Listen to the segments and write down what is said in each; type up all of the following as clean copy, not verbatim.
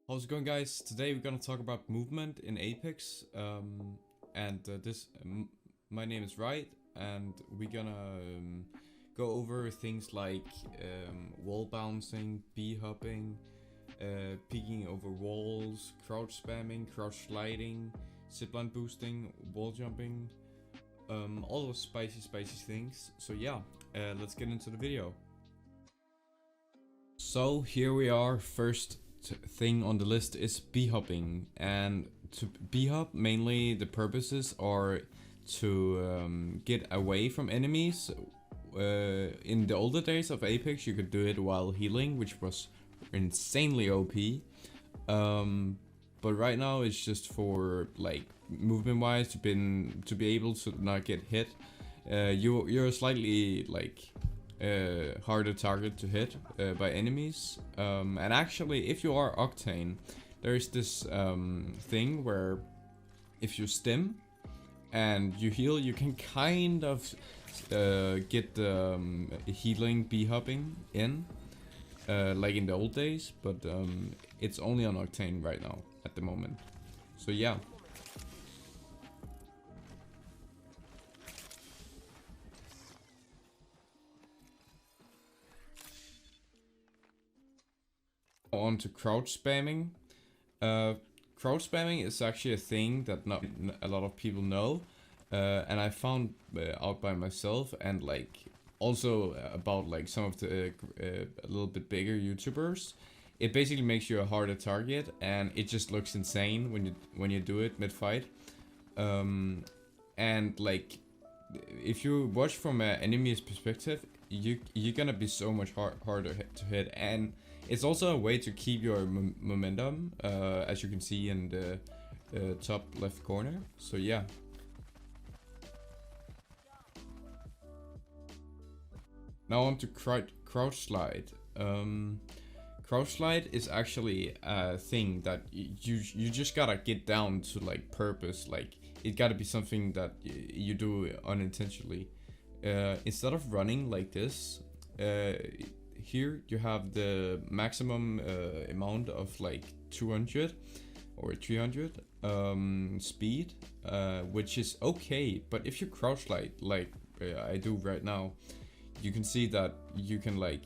How's it going, guys? Today we're gonna talk about movement in Apex, my name is RYTE, and we're gonna go over things like wall bouncing, hopping, peeking over walls, crouch spamming, crouch sliding, zipline boosting, wall jumping, all those spicy things. So yeah, let's get into the video. So here we are. First thing on the list is hopping, and to hop, mainly the purposes are to get away from enemies. In the older days of Apex, you could do it while healing, which was insanely OP. But right now it's just for like movement wise to be able to not get hit. You're slightly like harder target to hit by enemies, and actually if you are Octane, there is this thing where if you stim and you heal, you can kind of get the healing hopping in like in the old days, but it's only on Octane right now at the moment. So yeah. On to crouch spamming. Crouch spamming is actually a thing that not a lot of people know, and I found out by myself, and like also about like some of the a little bit bigger YouTubers. It basically makes you a harder target, and it just looks insane when you do it mid fight. And like if you watch from an enemy's perspective, you're gonna be so much harder to hit, and it's also a way to keep your momentum, as you can see in the top left corner. So yeah. Now on to crouch slide. Crouch slide is actually a thing that you just gotta get down to like purpose. Like it gotta be something that you do unintentionally. Instead of running like this, here you have the maximum amount of like 200 or 300 speed, which is okay. But if you crouch slide like I do right now, you can see that you can like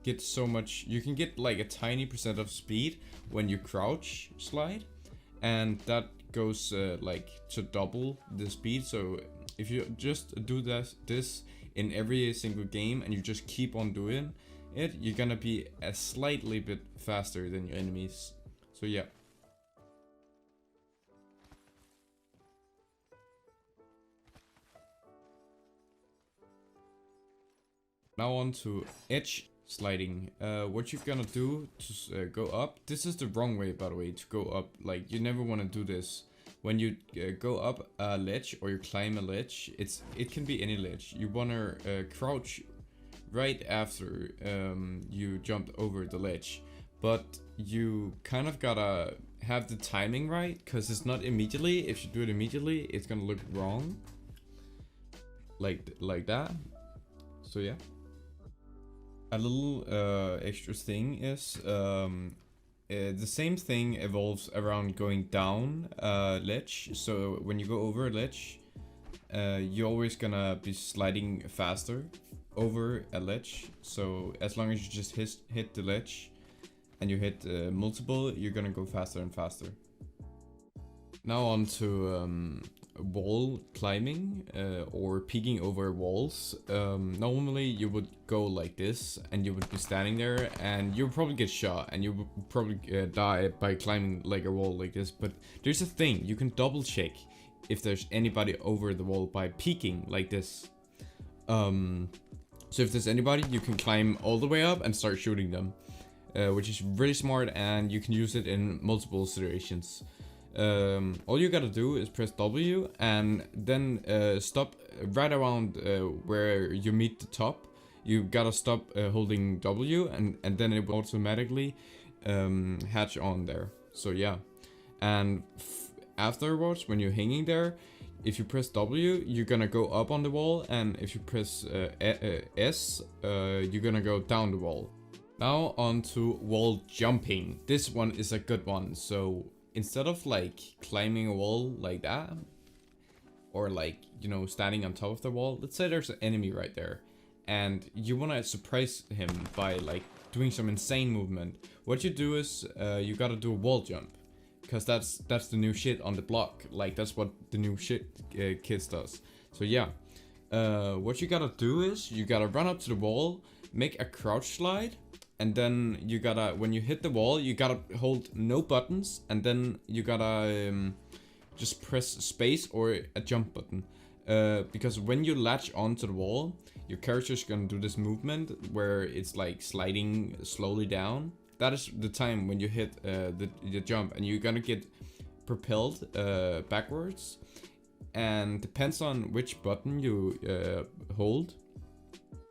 get so much. You can get like a tiny percent of speed when you crouch slide, and that goes like to double the speed. So if you just do this in every single game and you just keep on doing it, you're gonna be a slightly bit faster than your enemies. So yeah. Now on to edge sliding. What you're gonna do to go up, this is the wrong way by the way to go up. Like you never want to do this. When you go up a ledge or you climb a ledge, it can be any ledge. You wanna crouch right after you jumped over the ledge, but you kind of gotta have the timing right, because it's not immediately. If you do it immediately, it's gonna look wrong, like that. So yeah. A little extra thing is the same thing evolves around going down a ledge. So when you go over a ledge, you're always gonna be sliding faster over a ledge. So as long as you just hit the ledge and you hit multiple, you're gonna go faster and faster. Now on to wall climbing or peeking over walls. Normally you would go like this and you would be standing there and you'll probably get shot and you would probably die by climbing like a wall like this. But there's a thing, you can double check if there's anybody over the wall by peeking like this. So if there's anybody, you can climb all the way up and start shooting them, which is really smart, and you can use it in multiple situations. All you gotta do is press W and then stop right around where you meet the top. You gotta stop holding W, and then it will automatically hatch on there. So yeah, and afterwards when you're hanging there, if you press W, you're gonna go up on the wall, and if you press S, you're gonna go down the wall. Now on to wall jumping. This one is a good one. So instead of like climbing a wall like that, or like, you know, standing on top of the wall, let's say there's an enemy right there and you want to surprise him by like doing some insane movement. What you do is you gotta do a wall jump, because that's the new shit on the block. Like that's what the new shit kids does. So yeah, what you gotta do is you gotta run up to the wall, make a crouch slide, and then you gotta, when you hit the wall, you gotta hold no buttons, and then you gotta just press space or a jump button. Because when you latch onto the wall, your character's gonna do this movement where it's like sliding slowly down. That is the time when you hit the jump, and you're gonna get propelled backwards. And depends on which button you hold,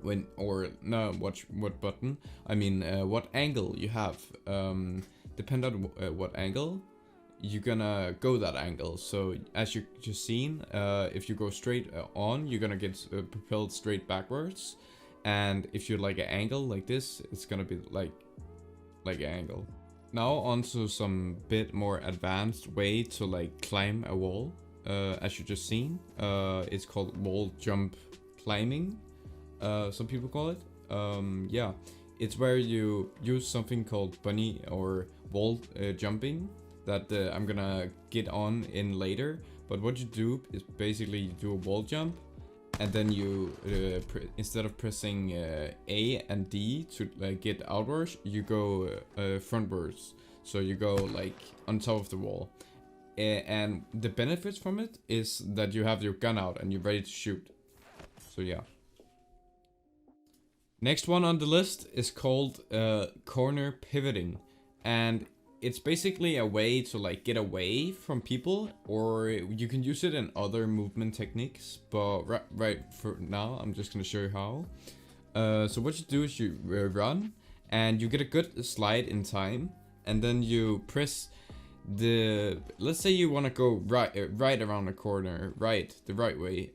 when, or no, what button, I mean what angle you have. Depend on what angle, you're gonna go that angle. So as you just seen, if you go straight on, you're gonna get propelled straight backwards. And if you like an angle like this, it's gonna be like an angle. Now onto some bit more advanced way to like climb a wall. As you just seen, it's called wall jump climbing. Some people call it. Yeah, it's where you use something called bunny or wall jumping that I'm gonna get on in later. But what you do is basically you do a wall jump, and then you instead of pressing A and D to like get outwards, you go frontwards. So you go like on top of the wall. And the benefits from it is that you have your gun out and you're ready to shoot. So yeah. Next one on the list is called corner pivoting, and it's basically a way to like get away from people, or you can use it in other movement techniques, but right for now I'm just gonna show you how. So what you do is you run and you get a good slide in time, and then you press the, let's say you want to go right around the corner, the right way.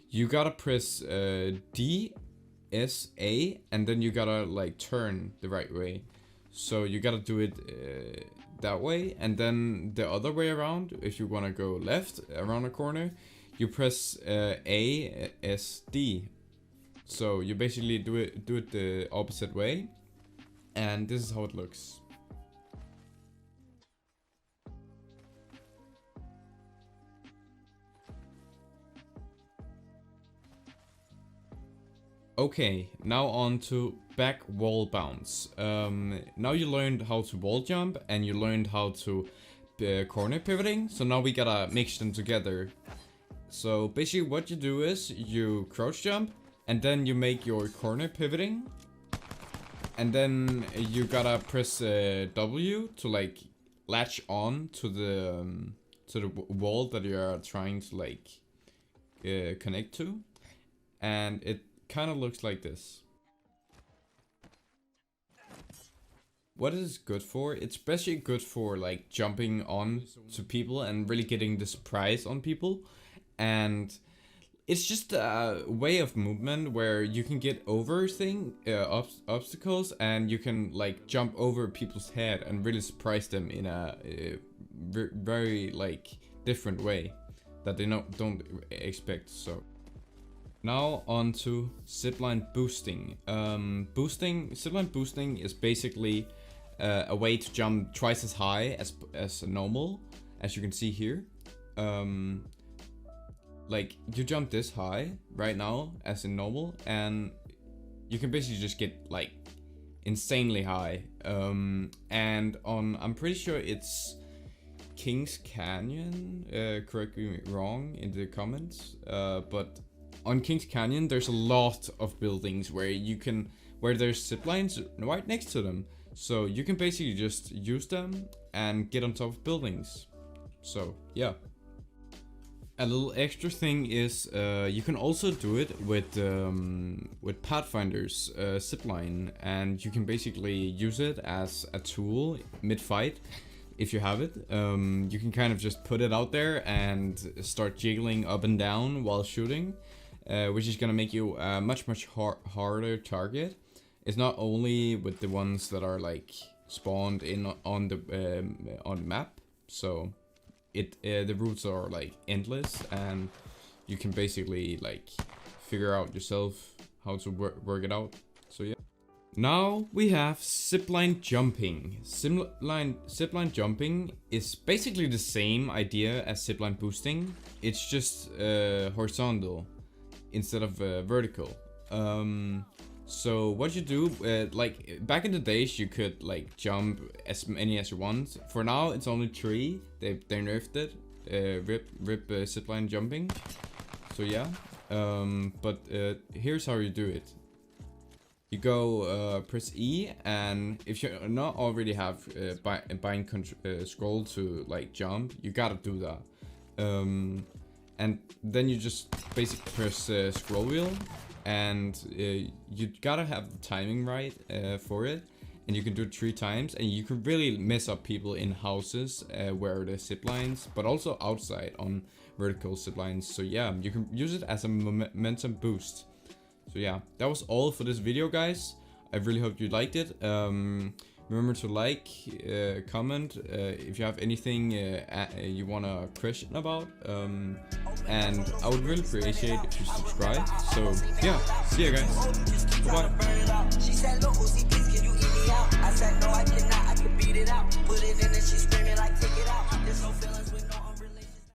You gotta press D, S, A, and then you gotta like turn the right way. So you gotta do it that way, and then the other way around, if you want to go left around the corner, you press A, S, D. So you basically do it the opposite way, and this is how it looks. Okay, now on to back wall bounce. Now you learned how to wall jump and you learned how to corner pivoting, so now we gotta mix them together. So basically what you do is you crouch jump, and then you make your corner pivoting, and then you gotta press W to like latch on to the wall that you are trying to like connect to, and it kind of looks like this. What is it good for? It's especially good for like jumping on to people and really getting the surprise on people. And it's just a way of movement where you can get over obstacles, and you can like jump over people's head and really surprise them in a very like different way that they don't expect. So now on to zipline boosting. Zipline boosting is basically a way to jump twice as high as normal, as you can see here. Like you jump this high right now as in normal, and you can basically just get like insanely high. And on, I'm pretty sure it's Kings Canyon, correct me wrong in the comments, but on Kings Canyon there's a lot of buildings where there's zip lines right next to them, so you can basically just use them and get on top of buildings. So yeah. A little extra thing is you can also do it with Pathfinder's zipline, and you can basically use it as a tool mid-fight. If you have it, you can kind of just put it out there and start jiggling up and down while shooting, which is gonna make you a much harder target. It's not only with the ones that are like spawned in on the map. So the routes are like endless, and you can basically like figure out yourself how to work it out. So yeah. Now we have Zipline Jumping. Zipline Jumping is basically the same idea as Zipline Boosting. It's just horizontal instead of vertical. So what you do, like back in the days, you could like jump as many as you want. For now, it's only 3. They nerfed it. Rip Zipline Jumping. So yeah. But here's how you do it. You go press E, and if you not already have bind scroll to like jump, you gotta do that. And then you just basically press scroll wheel, and you gotta have the timing right for it, and you can do it 3 times, and you can really mess up people in houses where the zip lines, but also outside on vertical zip lines. So yeah, you can use it as a momentum boost. So yeah, that was all for this video, guys. I really hope you liked it. Remember to like, comment if you have anything you want to question about. And I would really appreciate if you subscribe. So yeah, see ya, guys.